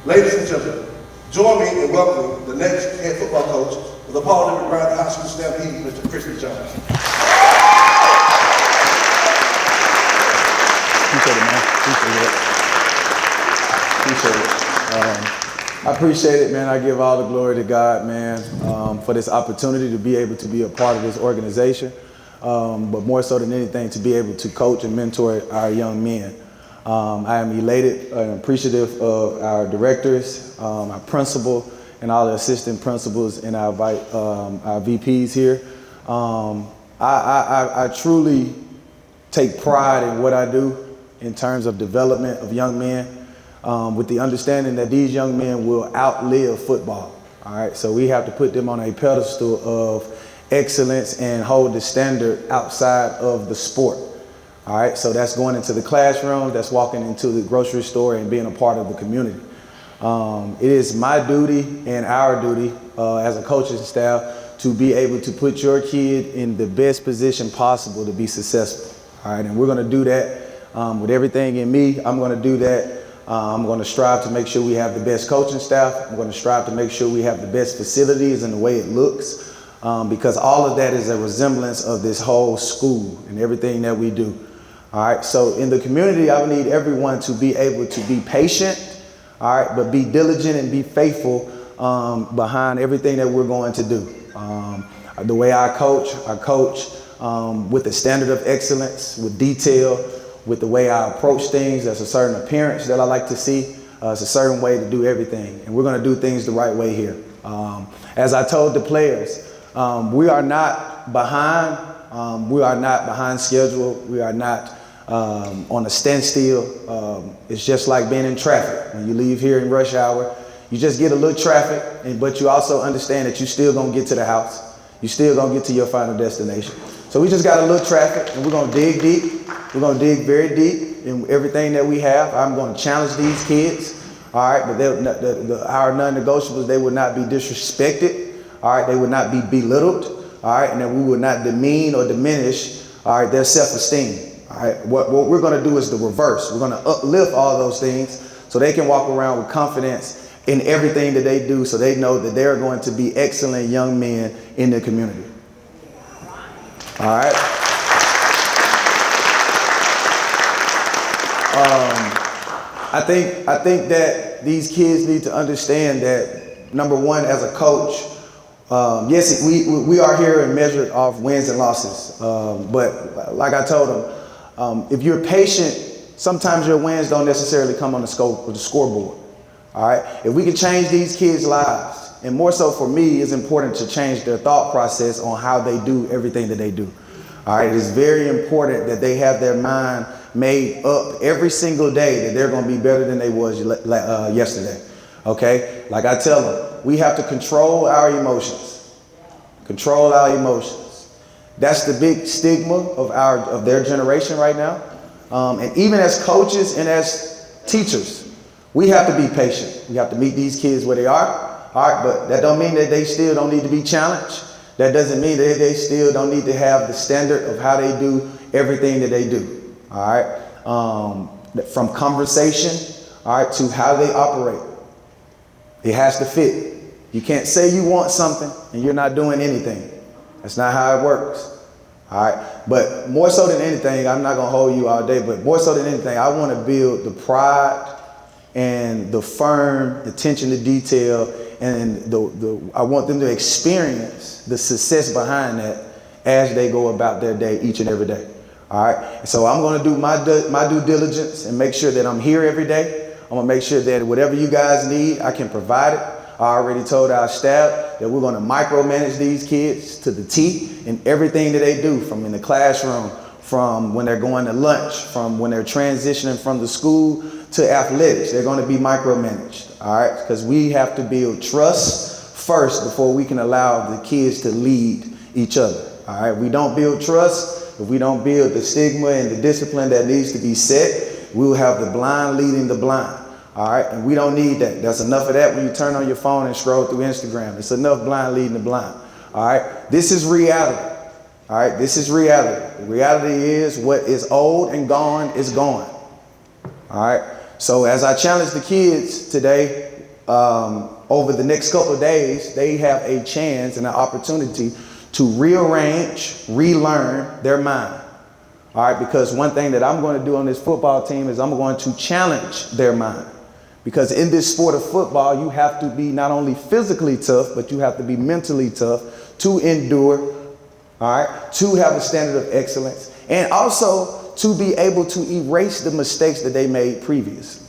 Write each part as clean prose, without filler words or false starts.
Ladies and gentlemen, join me in welcoming the next head football coach of the Bryant High School Stampede, Mr. Christion Jones. Appreciate it, man. Appreciate it. I appreciate it, man. I give all the glory to God, man, for this opportunity to be able to be a part of this organization, but more so than anything, to be able to coach and mentor our young men. I am elated and appreciative of our directors, our principal, and all the assistant principals and our VPs here. I truly take pride in what I do in terms of development of young men, with the understanding that these young men will outlive football. All right, so we have to put them on a pedestal of excellence and hold the standard outside of the sport. All right, so that's going into the classroom, that's walking into the grocery store and being a part of the community. It is my duty and our duty as a coaching staff to be able to put your kid in the best position possible to be successful. All right, and we're going to do that with everything in me. I'm going to do that. I'm going to strive to make sure we have the best coaching staff. I'm going to strive to make sure we have the best facilities and the way it looks, because all of that is a resemblance of this whole school and everything that we do. All right, so in the community, I need everyone to be able to be patient, all right, but be diligent and be faithful behind everything that we're going to do. The way I coach with a standard of excellence, with detail, with the way I approach things. There's a certain appearance that I like to see. It's a certain way to do everything, and we're going to do things the right way here. As I told the players, we are not behind. We are not behind schedule. We are not on a standstill. It's just like being in traffic. When you leave here in rush hour, you just get a little traffic, but you also understand that you still gonna get to the house. You still gonna get to your final destination. So we just got a little traffic, and we're gonna dig deep. We're gonna dig very deep in everything that we have. I'm gonna challenge these kids, all right, but our non-negotiables, they will not be disrespected, all right, they will not be belittled, all right, and then we will not demean or diminish, all right, their self-esteem. All right, what we're going to do is the reverse. We're going to uplift all those things so they can walk around with confidence in everything that they do, so they know that they're going to be excellent young men in the community. All right. I think that these kids need to understand that, number one, as a coach, yes, we are here and measured off wins and losses, but like I told them, if you're patient, sometimes your wins don't necessarily come on the scoreboard. All right. If we can change these kids' lives, and more so for me, it's important to change their thought process on how they do everything that they do. All right. It is very important that they have their mind made up every single day that they're going to be better than they was yesterday. Okay. Like I tell them, we have to control our emotions. Control our emotions. That's the big stigma of their generation right now. And even as coaches and as teachers, we have to be patient. We have to meet these kids where they are. All right, but that don't mean that they still don't need to be challenged. That doesn't mean that they still don't need to have the standard of how they do everything that they do. All right, from conversation, all right, to how they operate. It has to fit. You can't say you want something and you're not doing anything. That's not how it works. All right. But more so than anything, I'm not going to hold you all day, but more so than anything, I want to build the pride and the firm attention to detail, and I want them to experience the success behind that as they go about their day each and every day. All right. So I'm going to do my due diligence and make sure that I'm here every day. I'm going to make sure that whatever you guys need, I can provide it. I already told our staff that we're going to micromanage these kids to the T in everything that they do, from in the classroom, from when they're going to lunch, from when they're transitioning from the school to athletics. They're going to be micromanaged, all right? Because we have to build trust first before we can allow the kids to lead each other, all right? We don't build trust if we don't build the stigma and the discipline that needs to be set. We will have the blind leading the blind. All right, and we don't need that. There's enough of that when you turn on your phone and scroll through Instagram. It's enough blind leading the blind. All right, this is reality. All right, this is reality. The reality is what is old and gone is gone. All right, so as I challenge the kids today, over the next couple of days, they have a chance and an opportunity to rearrange, relearn their mind. All right, because one thing that I'm going to do on this football team is I'm going to challenge their mind. Because in this sport of football, you have to be not only physically tough, but you have to be mentally tough to endure, all right, to have a standard of excellence, and also to be able to erase the mistakes that they made previously.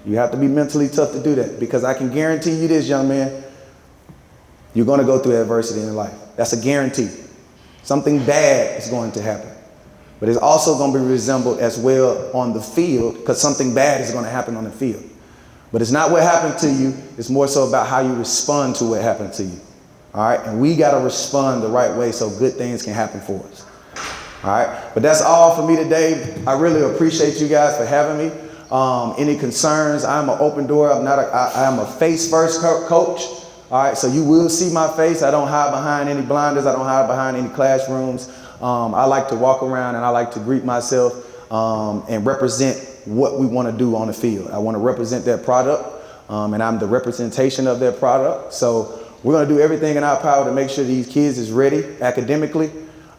You have to be mentally tough to do that, because I can guarantee you this, young man, you're going to go through adversity in life. That's a guarantee. Something bad is going to happen. But it's also going to be resembled as well on the field, because something bad is going to happen on the field. But it's not what happened to you. It's more so about how you respond to what happened to you. All right. And we got to respond the right way so good things can happen for us. All right. But that's all for me today. I really appreciate you guys for having me. Any concerns? I'm an open door. I am a face first coach. All right. So you will see my face. I don't hide behind any blinders. I don't hide behind any classrooms. I like to walk around and I like to greet myself and represent what we want to do on the field. I want to represent their product, and I'm the representation of their product. So we're going to do everything in our power to make sure these kids is ready academically.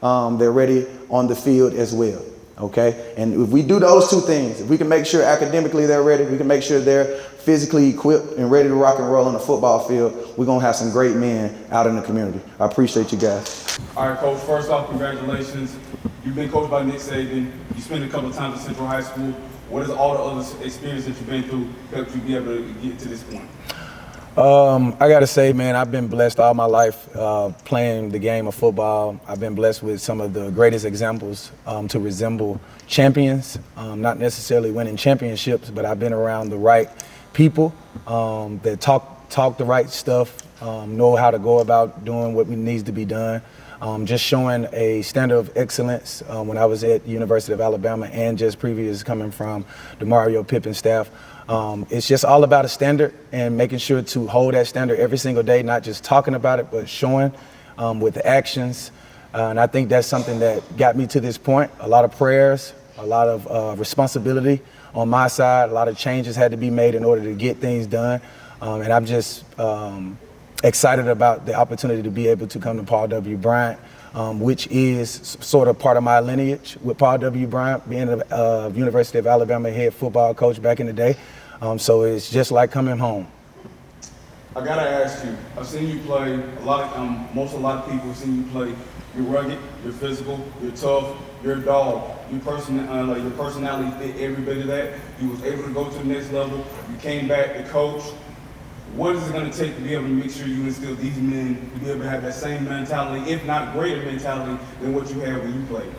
They're ready on the field as well. Okay. And if we do those two things, if we can make sure academically they're ready, we can make sure they're physically equipped and ready to rock and roll on the football field, we're going to have some great men out in the community. I appreciate you guys. All right, Coach, first off, congratulations. You've been coached by Nick Saban. You spent a couple of times at Central High School. What is all the other experience that you've been through helped you be able to get to this point? I got to say, man, I've been blessed all my life playing the game of football. I've been blessed with some of the greatest examples to resemble champions, not necessarily winning championships, but I've been around the right people that talk the right stuff, know how to go about doing what needs to be done. Just showing a standard of excellence when I was at University of Alabama and just previous coming from the Mario Pippen staff. It's just all about a standard and making sure to hold that standard every single day, not just talking about it, but showing with the actions. And I think that's something that got me to this point. A lot of prayers, a lot of responsibility on my side, a lot of changes had to be made in order to get things done. And I'm just excited about the opportunity to be able to come to Paul W. Bryant, which is sort of part of my lineage with Paul W. Bryant, being a University of Alabama head football coach back in the day. So it's just like coming home. I gotta ask you, I've seen you play a lot of people have seen you play. You're rugged, you're physical, you're tough, you're a dog. Your personality fit every bit of that. You was able to go to the next level. You came back to coach. What is it going to take to be able to make sure you instill these men to be able to have that same mentality, if not greater mentality, than what you had when you played?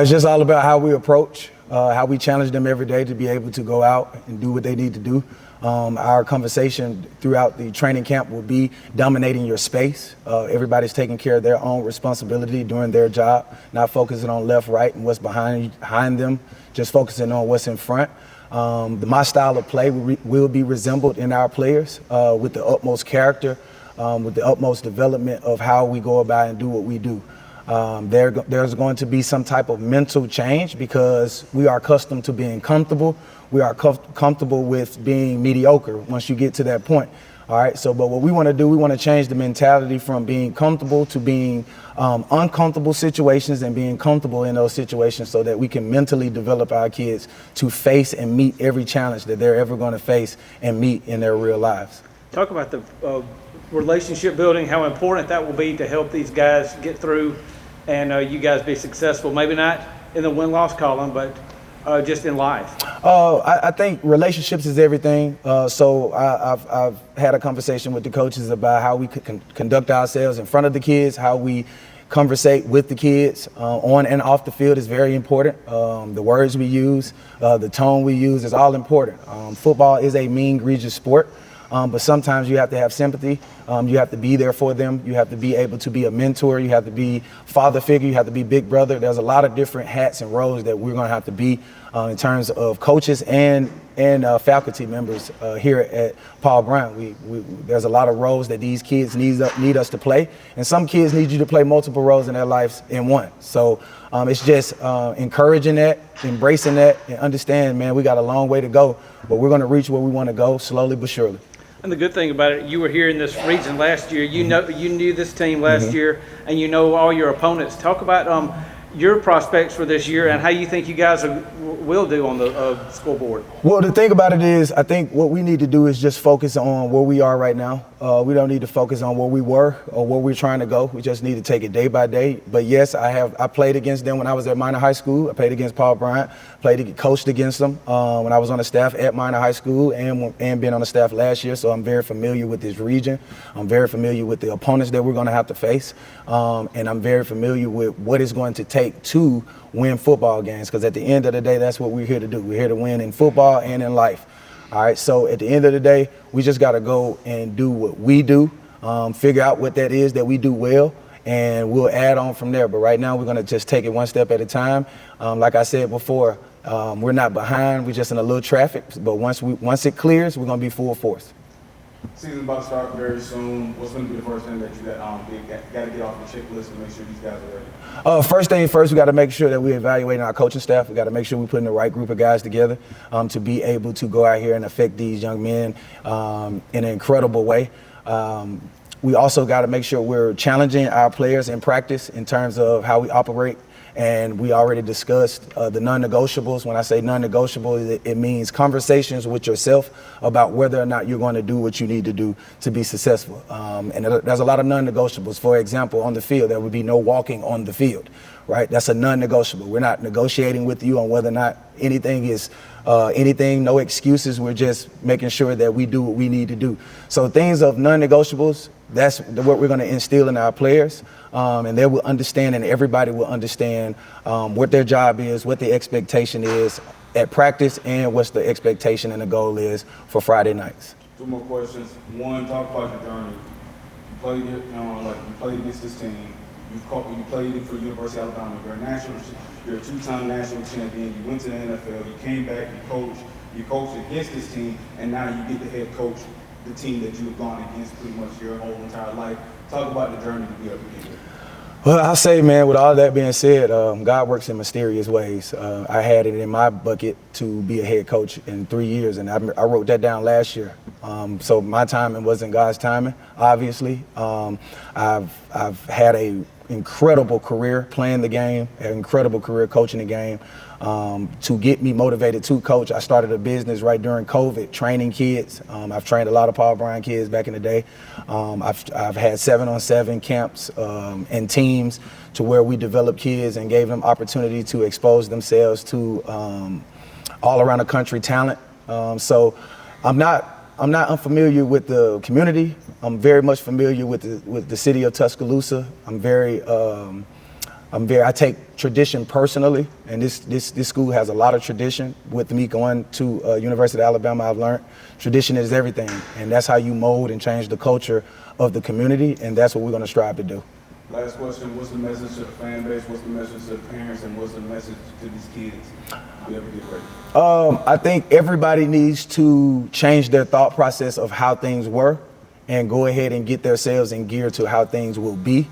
It's just all about how we approach, how we challenge them every day to be able to go out and do what they need to do. Our conversation throughout the training camp will be dominating your space. Everybody's taking care of their own responsibility, doing their job, not focusing on left, right, and what's behind them, just focusing on what's in front. My style of play will be resembled in our players with the utmost character, with the utmost development of how we go about and do what we do. There's going to be some type of mental change because we are accustomed to being comfortable. We are comfortable with being mediocre once you get to that point. All right. So, but what we want to do, we want to change the mentality from being comfortable to being uncomfortable situations and being comfortable in those situations so that we can mentally develop our kids to face and meet every challenge that they're ever going to face and meet in their real lives. Talk about the relationship building, how important that will be to help these guys get through and you guys be successful. Maybe not in the win-loss column, but just in life. I think relationships is everything. So I've had a conversation with the coaches about how we could conduct ourselves in front of the kids, how we conversate with the kids on and off the field is very important. The words we use, the tone we use is all important. Football is a mean, egregious sport. But sometimes you have to have sympathy. You have to be there for them. You have to be able to be a mentor. You have to be father figure. You have to be big brother. There's a lot of different hats and roles that we're going to have to be in terms of coaches and faculty members here at Paul Bryant. There's a lot of roles that these kids need us to play. And some kids need you to play multiple roles in their lives in one. So it's just encouraging that, embracing that, and understand, man, we got a long way to go. But we're going to reach where we want to go slowly but surely. And the good thing about it, you were here in this region last year. You knew this team last year, and you know all your opponents. Talk about your prospects for this year and how you think you guys will do on the scoreboard. Well, the thing about it is, I think what we need to do is just focus on where we are right now. We don't need to focus on where we were or where we're trying to go. We just need to take it day by day. But yes, I played against them when I was at Minor High School. I played against Paul Bryant, coached against them when I was on the staff at Minor High School and been on the staff last year. So I'm very familiar with this region. I'm very familiar with the opponents that we're going to have to face. And I'm very familiar with what it's going to take to win football games, because at the end of the day, that's what we're here to do. We're here to win in football and in life. All right, so at the end of the day, we just got to go and do what we do, figure out what that is that we do well, and we'll add on from there. But right now, we're going to just take it one step at a time. Like I said before, we're not behind. We're just in a little traffic. But once it clears, we're going to be full force. Season's about to start very soon. What's going to be the first thing that you got to get off the checklist to make sure these guys are ready? First thing first, we got to make sure that we're evaluating our coaching staff. We got to make sure we're putting the right group of guys together to be able to go out here and affect these young men in an incredible way. We also got to make sure we're challenging our players in practice in terms of how we operate. And we already discussed the non-negotiables. When I say non-negotiable, it means conversations with yourself about whether or not you're going to do what you need to do to be successful. And there's a lot of non-negotiables. For example, on the field, there would be no walking on the field, right? That's a non-negotiable. We're not negotiating with you on whether or not anything is no excuses. We're just making sure that we do what we need to do. So things of non-negotiables, that's what we're going to instill in our players. And they will understand, and everybody will understand what their job is, what the expectation is at practice, and what's the expectation and the goal is for Friday nights. Two more questions. One, talk about your journey. You played against this team. You played for University of Alabama. You're a two-time national champion. You went to the NFL. You came back. You coached against this team, and now you get to head coach the team that you've gone against pretty much your whole entire life. Talk about the journey to be able to get here. Well, I'll say, man, with all that being said, God works in mysterious ways. I had it in my bucket to be a head coach in 3 years, and I wrote that down last year. So my timing wasn't God's timing, obviously. I've had an incredible career playing the game, an incredible career coaching the game. To get me motivated to coach, I started a business right during COVID, training kids. I've trained a lot of Paul Bryant kids back in the day. I've had 7-on-7 camps and teams to where we developed kids and gave them opportunity to expose themselves to all around the country talent. So I'm not unfamiliar with the community. I'm very much familiar with the city of Tuscaloosa. I take tradition personally, and this school has a lot of tradition. With me going to University of Alabama, I've learned tradition is everything, and that's how you mold and change the culture of the community, and that's what we're going to strive to do. Last question, what's the message to the fan base, what's the message to the parents, and what's the message to these kids to be able to get ready? I think everybody needs to change their thought process of how things were and go ahead and get themselves in gear to how things will be.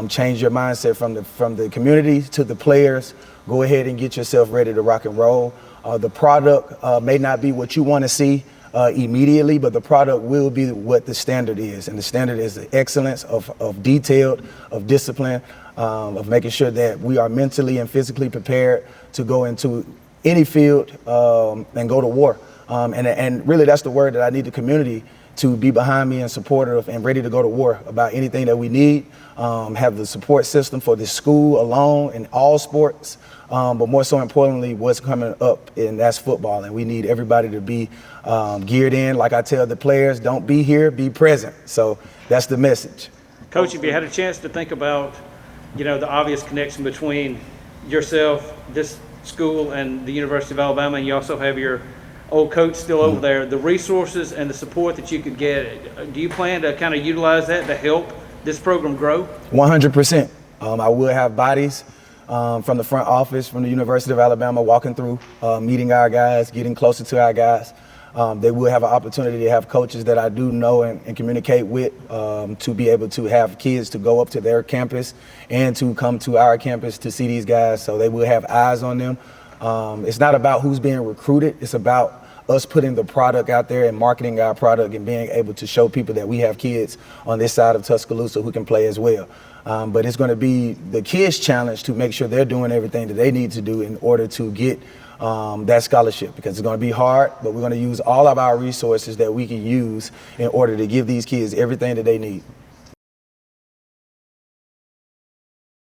Change your mindset from the community to the players. Go ahead and get yourself ready to rock and roll. The product may not be what you want to see immediately, but the product will be what the standard is. And the standard is the excellence of detailed, of discipline, of making sure that we are mentally and physically prepared to go into any field and go to war. And really that's the word that I need the community to be behind me and supportive and ready to go to war about anything that we need. Have the support system for the school alone in all sports, but more so importantly, what's coming up, and that's football. And we need everybody to be geared in. Like I tell the players, don't be here, be present. So that's the message. Coach, if you had a chance to think about, the obvious connection between yourself, this school, and the University of Alabama, and you also have your old coach still over there, the resources and the support that you could get, do you plan to kind of utilize that to help this program grow? 100%. I will have bodies from the front office from the University of Alabama walking through, meeting our guys, getting closer to our guys. They will have an opportunity to have coaches that I do know and communicate with to be able to have kids to go up to their campus and to come to our campus to see these guys. So they will have eyes on them. It's not about who's being recruited. It's about us putting the product out there and marketing our product and being able to show people that we have kids on this side of Tuscaloosa who can play as well. But it's going to be the kids' challenge to make sure they're doing everything that they need to do in order to get that scholarship, because it's going to be hard, but we're going to use all of our resources that we can use in order to give these kids everything that they need.